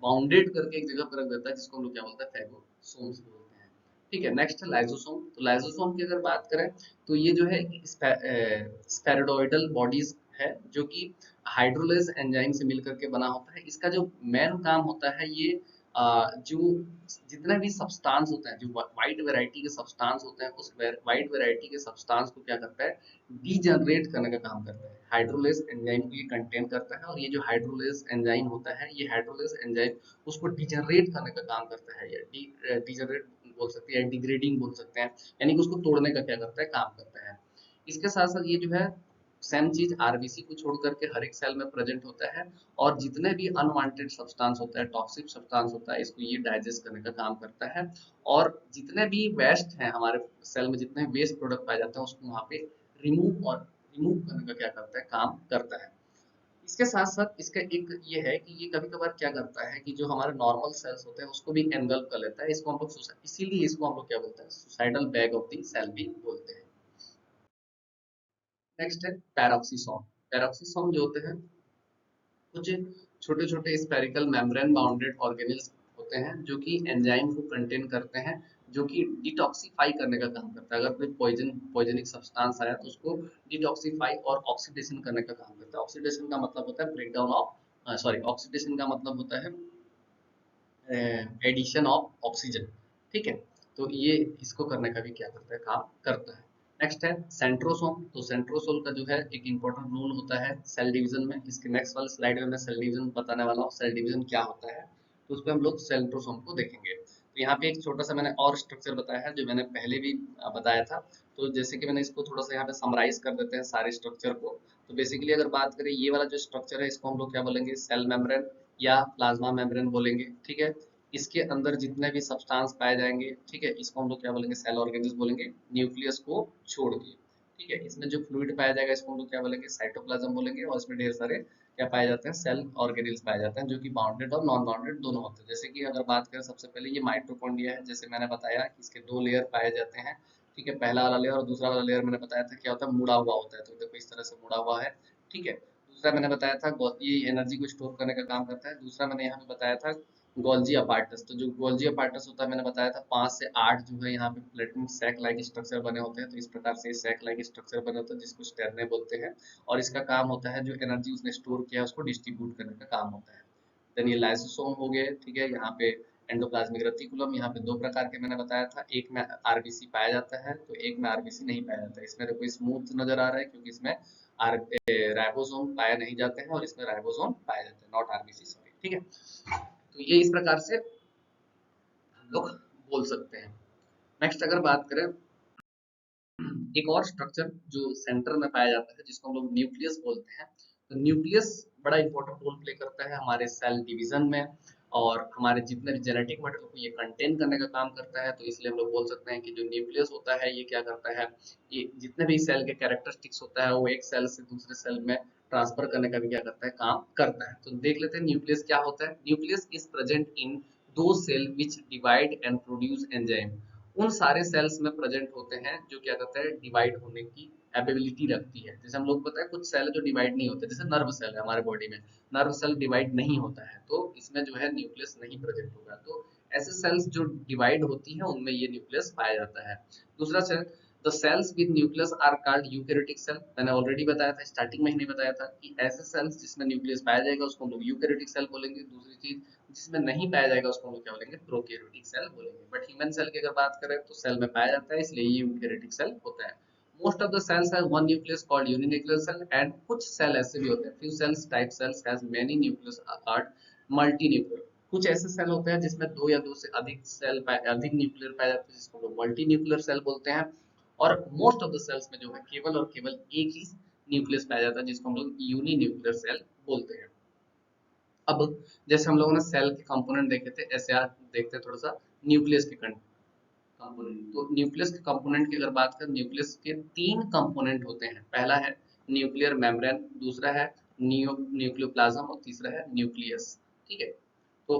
[SPEAKER 1] बाउंडेड करके एक जगह पर रख देता है, जिसको हम लोग क्या बोलते हैं, फेगोसोम्स बोलते हैं। ठीक है, नेक्स्ट है लाइसोसोम। तो लाइसोसोम की अगर बात करें तो ये जो है स्फेरोइडल बॉडीज है जो कि हाइड्रोलेज एंजाइम से मिलकर के बना होता है। इसका जो मेन काम होता है, ये जो जितने भी सब्सटेंस होते हैं, जो वाइड वैरायटी के सब्सटेंस होते हैं, उस वाइड वैरायटी के सब्सटेंस को क्या करता है, डीजनरेट करने का काम करता है। हाइड्रोलेज एंजाइम को ये कंटेन करता है, और ये जो हाइड्रोलेज एंजाइम होता है, ये हाइड्रोलेज एंजाइम उसको डीजनरेट करने का काम करता है, या डीजनरेट बोल सकते हैं, डिग्रेडिंग बोल सकते हैं, यानी कि उसको तोड़ने का क्या करता है, काम करता है। इसके साथ साथ ये जो है सेम चीज आरबीसी को छोड़ करके हर एक सेल में प्रेजेंट होता है, और जितने भी अनवांटेड सब्सटेंस होता है, टॉक्सिक सब्सटेंस होता है, इसको ये डाइजेस्ट करने का काम करता है। और जितने भी वेस्ट हैं हमारे सेल में, जितने वेस्ट प्रोडक्ट पाए जाते हैं उसको वहां पे रिमूव करने का क्या करता है, काम करता है। इसके साथ साथ इसका एक ये है कि ये कभी कभार क्या करता है कि जो हमारे नॉर्मल सेल्स होते हैं उसको भी एनगल्फ कर लेता है। इसको हम लोग इसीलिए इसको हम लोग क्या बोलते हैं, suicidal bag of the cell भी बोलते हैं। नेक्स्ट है पैरोक्सीसोम। पैरोक्सीसोम जो होते हैं कुछ छोटे छोटे स्पेरिकल मेम्ब्रेन बाउंडेड ऑर्गेनिल्स होते हैं जो कि एंजाइम को कंटेन करते हैं, जो कि डिटॉक्सिफाई करने का काम करता है। अगर कोई पॉइजनिक सब्सटेंस आया तो उसको डिटॉक्सिफाई और ऑक्सीडेशन करने का काम करता है। ऑक्सीडेशन का मतलब होता है break down of sorry oxidation का मतलब होता है एडिशन ऑफ ऑक्सीजन। ठीक है, तो ये इसको करने का भी क्या करता है, काम करता है। नेक्स्ट है सेंट्रोसोम। तो सेंट्रोसोल का जो है एक इंपॉर्टेंट रोल होता है सेल डिवीजन में। इसके नेक्स्ट वाले स्लाइड में मैं सेल डिवीजन बताने वाला हूँ, सेल डिवीजन क्या होता है, तो उस पर हम लोग सेंट्रोसोम को देखेंगे। तो यहाँ पे एक छोटा सा मैंने और स्ट्रक्चर बताया है जो मैंने पहले भी बताया था। तो जैसे कि मैंने इसको थोड़ा सा यहाँ पे समराइज कर देते हैं सारे स्ट्रक्चर को। तो बेसिकली अगर बात करें ये वाला जो स्ट्रक्चर है इसको हम लोग क्या बोलेंगे, सेल मेम्ब्रेन या प्लाज्मा मेम्ब्रेन बोलेंगे, ठीक है। इसके अंदर जितने भी सब्सटेंस पाए जाएंगे, ठीक है, इसको हम लोग क्या बोलेंगे, सेल ऑर्गेनिल्स बोलेंगे, न्यूक्लियस को छोड़ के, ठीक है। इसमें जो फ्लूइड पाया जाएगा इसको हम लोग क्या बोलेंगे, साइटोप्लाज्म बोलेंगे, और इसमें ढेर सारे क्या पाए जाते हैं, सेल ऑर्गेनिल्स पाए जाते हैं, जो कि बाउंडेड और नॉन बाउंडेड दोनों होते हैं। जैसे कि अगर बात करें सबसे पहले ये माइटोकॉन्ड्रिया है, जैसे मैंने बताया कि इसके दो लेयर पाए जाते हैं, ठीक है। पहला वाला लेयर और दूसरा वाला लेयर मैंने बताया था क्या होता है, मुड़ा हुआ होता है। तो देखो इस तरह से मुड़ा हुआ है, ठीक है। दूसरा मैंने बताया था ये एनर्जी को स्टोर करने का काम करता है। दूसरा मैंने यहाँ पे बताया था गोल्जी अपार्टस। तो जो गोल्जी अपार्टस होता है मैंने बताया था 5 से 8 जो है यहाँ पे प्लेटन सैक लाइक स्ट्रक्चर बने होते हैं। तो इस प्रकार से सैक लाइक स्ट्रक्चर बने होते हैं जिसको स्टेरने बोलते हैं, और इसका काम होता है जो एनर्जी उसने स्टोर किया है उसको डिस्ट्रीब्यूट करने का काम होता है। देन ये लाइसोसोम हो गए, ठीक है। यहाँ पे एंडोप्लाज्मिक रेटिकुलम, यहाँ पे दो प्रकार के मैंने बताया था, एक में आरबीसी पाया जाता है तो एक में आरबीसी नहीं पाया जाता है। इसमें देखो स्मूथ नजर आ रहा है क्योंकि इसमें राइबोसोम पाया नहीं जाते हैं, और इसमें राइबोसोम पाया जाता है, नॉट आरबीसी, सॉरी, ठीक है। तो ये इस प्रकार से हम लोग बोल सकते हैं। नेक्स्ट अगर बात करें एक और स्ट्रक्चर जो सेंटर में पाया जाता है जिसको हम लोग न्यूक्लियस बोलते हैं। तो न्यूक्लियस बड़ा इंपॉर्टेंट रोल प्ले करता है हमारे सेल डिवीजन में, और हमारे जितने भी जेनेटिक मटेरियल को ये कंटेन करने का काम करता है। तो इसलिए हम लोग बोल सकते हैं कि जो न्यूक्लियस होता है ये क्या करता है, ये जितने भी सेल के कैरेक्टरिस्टिक्स होता है वो एक सेल से दूसरे सेल में ट्रांसफर करने का भी क्या करता है, काम करता है। तो देख लेते हैं न्यूक्लियस क्या होता है। Nucleus is present in the cell which divide and produce enzyme. उन सारे सेल्स में प्रेजेंट होते हैं जो क्या करते हैं, डिवाइड होने की एबिलिटी रखती है। जैसे हम लोग पता है कुछ सेल जो डिवाइड नहीं होते, जैसे नर्व सेल है हमारे बॉडी में, नर्व सेल डिवाइड नहीं होता है, तो इसमें जो है न्यूक्लियस नहीं प्रेजेंट होगा। तो ऐसे सेल्स जो डिवाइड होती हैं उनमें ये न्यूक्लियस पाया जाता है। दूसरा cell, the cells with nucleus are called eukaryotic cell. मैंने ऑलरेडी बताया था, स्टार्टिंग में ही नहीं बताया था कि ऐसे सेल्स जिसमें न्यूक्लियस पाया जाएगा उसको हम लोग यूकैरियोटिक सेल बोलेंगे। दूसरी चीज, जिसमें नहीं पाया जाएगा उसको हम लोग क्या बोलेंगे, प्रोकैरियोटिक सेल बोलेंगे। बट ह्यूमन सेल की अगर बात करें तो सेल में पाया जाता है, इसलिए ये यूकैरियोटिक सेल होता है। Most of the cells have one nucleus called uninuclear cell, and कुछ सेल ऐसे भी होते हैं, few cells type cells has many nucleus are called multinuclear। कुछ ऐसे सेल होते हैं जिसमें दो या दो से अधिक सेल अधिक न्यूक्लियर पाए जाते हैं जिसको हम लोग मल्टी न्यूक्लियर सेल बोलते हैं। और मोस्ट ऑफ द सेल्स में जो है केवल और केवल एक ही न्यूक्लियस पाया जाता है जिसको हम लोग यूनी न्यूक्लियर सेल बोलते हैं। अब जैसे हम लोगों ने सेल के कंपोनेंट देखे थे, ऐसे आज देखते हैं थोड़ा सा न्यूक्लियस के कंपोनेंट। तो न्यूक्लियस के कंपोनेंट की अगर बात करें, न्यूक्लियस के तीन कंपोनेंट होते हैं। पहला है न्यूक्लियर मेम्ब्रेन, दूसरा है न्यूक्लियोप्लाज्म, और तीसरा है न्यूक्लियस, ठीक है। तो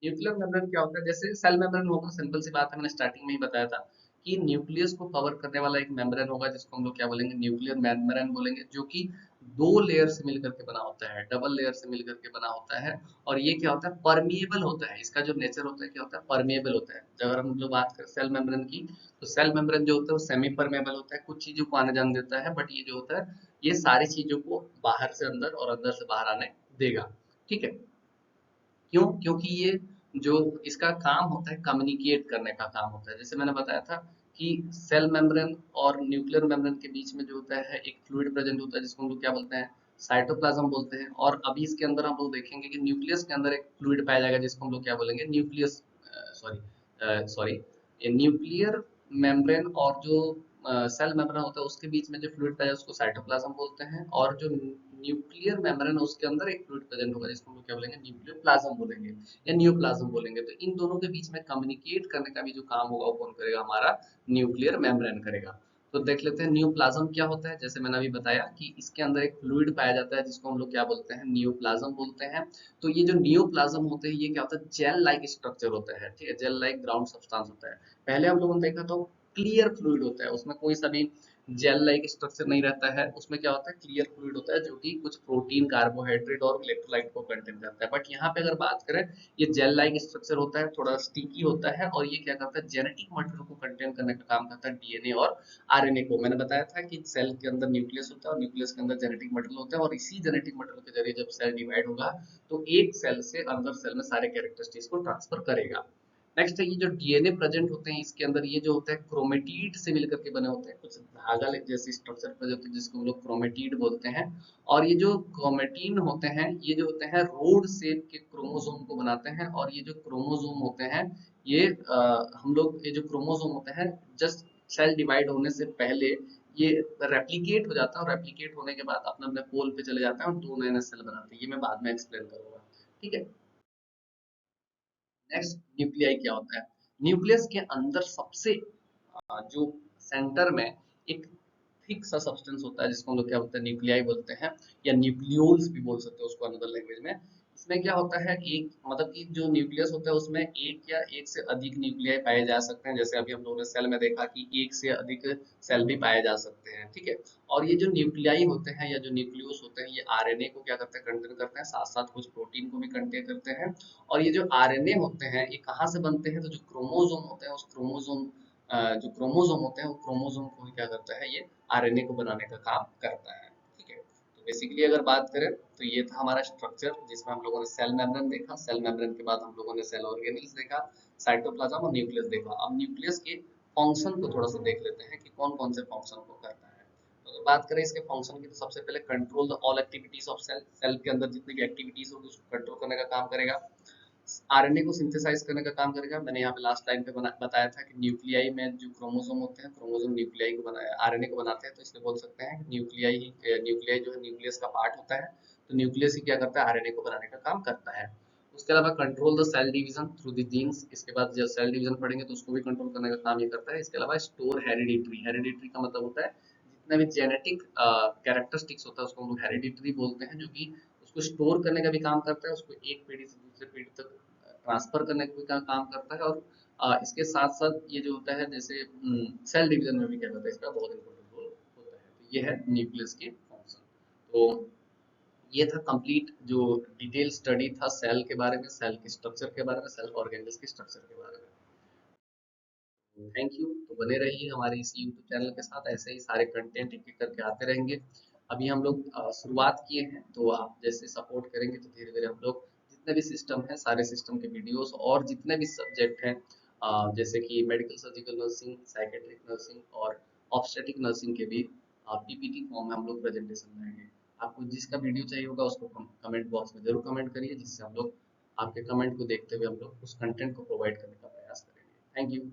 [SPEAKER 1] न्यूक्लियर मेम्ब्रेन क्या होता है, जैसे सेल मेम्ब्रेन होगा, सिंपल सी बात है, मैंने स्टार्टिंग में ही बताया था कि न्यूक्लियस को कवर करने वाला एक मेम्ब्रेन होगा जिसको हम लोग क्या बोलेंगे, न्यूक्लियर मेम्ब्रेन बोलेंगे, जो कि दो लेयर से मिलकर के बना होता है, डबल लेयर से मिलकर के बना होता है। और ये क्या होता है, परमिएबल होता है। इसका जो नेचर होता है क्या होता है, परमिएबल होता है। जब अगर हम लोग बात करें सेल मेम्ब्रेन की, तो सेल मेम्ब्रेन जो होता है वो सेमी परमेबल होता है, कुछ चीजों को आने जाने देता है, बट ये जो होता है ये सारी चीजों को बाहर से अंदर और अंदर से बाहर आने देगा, ठीक है। क्यों, क्योंकि ये जो इसका काम होता है कम्युनिकेट करने का काम होता है। जैसे मैंने बताया था कि सेल मेम्ब्रेन और न्यूक्लियर मेम्ब्रेन के बीच में जो होता है एक फ्लूइड प्रेजेंट होता है जिसको हम लोग क्या बोलते हैं, साइटोप्लाज्म बोलते हैं। और अभी इसके अंदर हम लोग देखेंगे कि न्यूक्लियस के अंदर एक फ्लूइड पाया जाएगा जिसको हम लोग क्या बोलेंगे, nucleus, sorry sorry, nuclear membrane और जो सेल मेम्ब्रेन होता है उसके बीच में जो फ्लूइड पाया उसको साइटोप्लाज्म बोलते हैं। और जो न्यूक्लियर मेम्ब्रेन है उसके अंदर एक फ्लूइड प्रेजेंट होगा जिसको हम लोग क्या बोलेंगे, न्यूक्लियोप्लाज्म बोलेंगे या न्यूप्लाज्म बोलेंगे। तो इन दोनों के बीच में कम्युनिकेट करने का भी जो काम होगा वो कौन करेगा, हमारा न्यूक्लियर मेम्ब्रेन करेगा। तो देख लेते हैं न्यूप्लाज्म क्या होता है। जैसे मैंने अभी बताया कि इसके अंदर एक फ्लूइड पाया जाता है जिसको हम लोग क्या बोलते हैं, न्यूप्लाज्म बोलते हैं। तो ये जो न्यूप्लाज्म होते हैं ये क्या होता है, जेल लाइक स्ट्रक्चर होता है, ठीक है, जेल लाइक ग्राउंड सब्सटेंस होता है। पहले हम लोगों ने देखा तो क्लियर फ्लूइड होता है, उसमें कोई सा भी जेल लाइक स्ट्रक्चर नहीं रहता है। उसमें क्या होता है, क्लियर फ्लूइड होता है जो कि कुछ प्रोटीन, कार्बोहाइड्रेट और इलेक्ट्रोलाइट को कंटेन करता है। बट यहाँ पे अगर बात करें, ये जेल लाइक स्ट्रक्चर होता है, थोड़ा स्टिकी होता है, और ये क्या करता है, जेनेटिक मटेरियल को कंटेन करने का काम करता है, डीएनए और आरएनए को। मैंने बताया था कि सेल के अंदर न्यूक्लियस होता है और न्यूक्लियस के अंदर जेनेटिक मटेरियल होता है, और इसी जेनेटिक मटेरियल के जरिए जब सेल डिवाइड होगा तो एक सेल से अंदर सेल में सारे कैरेक्टरिस्टिक्स को ट्रांसफर करेगा। नेक्स्ट है ये जो डीएनए प्रेजेंट होते हैं इसके अंदर, ये जो होता है क्रोमेटिड से मिलकर के बने होते हैं, कुछ धागा जैसी स्ट्रक्चर प्रेजेंट होती है जिसको हम लोग क्रोमेटिड बोलते हैं। और ये जो क्रोमेटिन होते हैं ये जो होते हैं रोड शेप के क्रोमोसोम को बनाते हैं। और ये जो क्रोमोसोम होते हैं ये हम लोग ये जो क्रोमोसोम होते हैं जस्ट सेल डिवाइड होने से पहले ये रेप्लिकेट हो जाता है, और रेप्लिकेट होने के बाद अपने अपने पोल पे चले जाते हैं और दो नए नए सेल बनाते हैं। ये मैं बाद में एक्सप्लेन करूंगा, ठीक है। नेक्स्ट न्यूक्लियाई क्या होता है। न्यूक्लियस के अंदर सबसे जो सेंटर में एक थिक सा सब्सटेंस होता है जिसको हम लोग क्या बोलते हैं न्यूक्लियाई बोलते हैं, या न्यूक्लियोल्स भी बोल सकते हैं उसको अनदर लैंग्वेज में। इसमें क्या होता है, एक मतलब कि जो न्यूक्लियस होता है उसमें एक या एक से अधिक न्यूक्लियाई पाए जा सकते हैं। जैसे अभी हम लोगों ने सेल में देखा कि एक से अधिक सेल भी पाए जा सकते हैं, ठीक है। और ये जो न्यूक्लियाई होते हैं या जो न्यूक्लियोस होते हैं ये आरएनए को क्या करते हैं, कंटेन करते हैं, साथ साथ कुछ प्रोटीन को भी कंटेन करते हैं। और ये जो आरएनए होते हैं ये कहाँ से बनते हैं, तो जो क्रोमोसोम होते हैं उस क्रोमोसोम जो क्रोमोसोम होते हैं वो क्रोमोसोम को ही क्या करता है, ये आरएनए को बनाने का काम करता है, ठीक है। तो बेसिकली अगर बात करें तो ये था हमारा स्ट्रक्चर जिसमें हम लोगों ने सेल मेम्ब्रेन देखा, सेल मेम्ब्रेन के बाद हम लोगों ने सेल ऑर्गेनेल्स देखा, साइटोप्लाज्म और न्यूक्लियस देखा। अब न्यूक्लियस के फंक्शन को थोड़ा सा देख लेते हैं कि कौन कौन से फंक्शन को करता है। तो अगर बात करें इसके फंक्शन की तो सबसे पहले control the all activities of cell, cell के अंदर जितनी भी एक्टिविटीज होगी उसको कंट्रोल करने का काम करेगा। आरएनए को सिंथेसाइज करने का काम करेगा। मैंने यहाँ पे लास्ट टाइम पे बताया था कि न्यूक्लियाई में जो क्रोमोसोम होते हैं क्रोमोसोम न्यूक्लियाई को बनाया आरएनए को बनाते हैं, तो इसलिए बोल सकते हैं कि न्यूक्लियाई जो है न्यूक्लियस का पार्ट होता है। तो न्यूक्लियस ही क्या करता है, आरएनए को बनाने का काम करता है। उसके अलावा control the cell division through the genes, इसके बाद जब सेल डिवीजन पढ़ेंगे तो उसको भी कंट्रोल करने का काम ये करता है। इसके अलावा स्टोर हेरिडिटरी, हेरिडिटरी का मतलब होता है जितना भी जेनेटिक कैरेक्टरिस्टिक्स होता है उसको हम लोग हेरिडिटरी बोलते हैं, जो कि उसको स्टोर करने का भी काम करता है, उसको एक पीढ़ी से दूसरे पीढ़ी तक ट्रांसफर करने का काम करता है। और इसके साथ साथ ये जो होता है जैसे सेल डिवीजन में भी क्या होता है, इसका बहुत इंपॉर्टेंट रोल होता है। तो ये है न्यूक्लियस के फंक्शन। तो ये था कंप्लीट जो डिटेल स्टडी था सेल के बारे में, सेल के स्ट्रक्चर के बारे में, सेल ऑर्गेनल्स के स्ट्रक्चर के बारे में। Thank you. तो बने रहिए हमारे इस यूट्यूब चैनल के साथ, ऐसे ही सारे कंटेंट एक एक करके आते रहेंगे। अभी हम लोग शुरुआत किए हैं, तो आप जैसे सपोर्ट करेंगे तो धीरे धीरे हम लोग जितने भी सिस्टम है सारे सिस्टम के वीडियोस और जितने भी सब्जेक्ट हैं जैसे कि medical surgical nursing, psychiatric nursing और ऑब्स्टेट्रिक नर्सिंग के भी पीपीटी फॉर्म में हम लोग प्रेजेंटेशन लाएंगे। आपको जिसका वीडियो चाहिए होगा उसको कमेंट बॉक्स में जरूर कमेंट करिए, जिससे हम लोग आपके कमेंट को देखते हुए हम लोग उस कंटेंट को प्रोवाइड करने का प्रयास करेंगे। Thank you.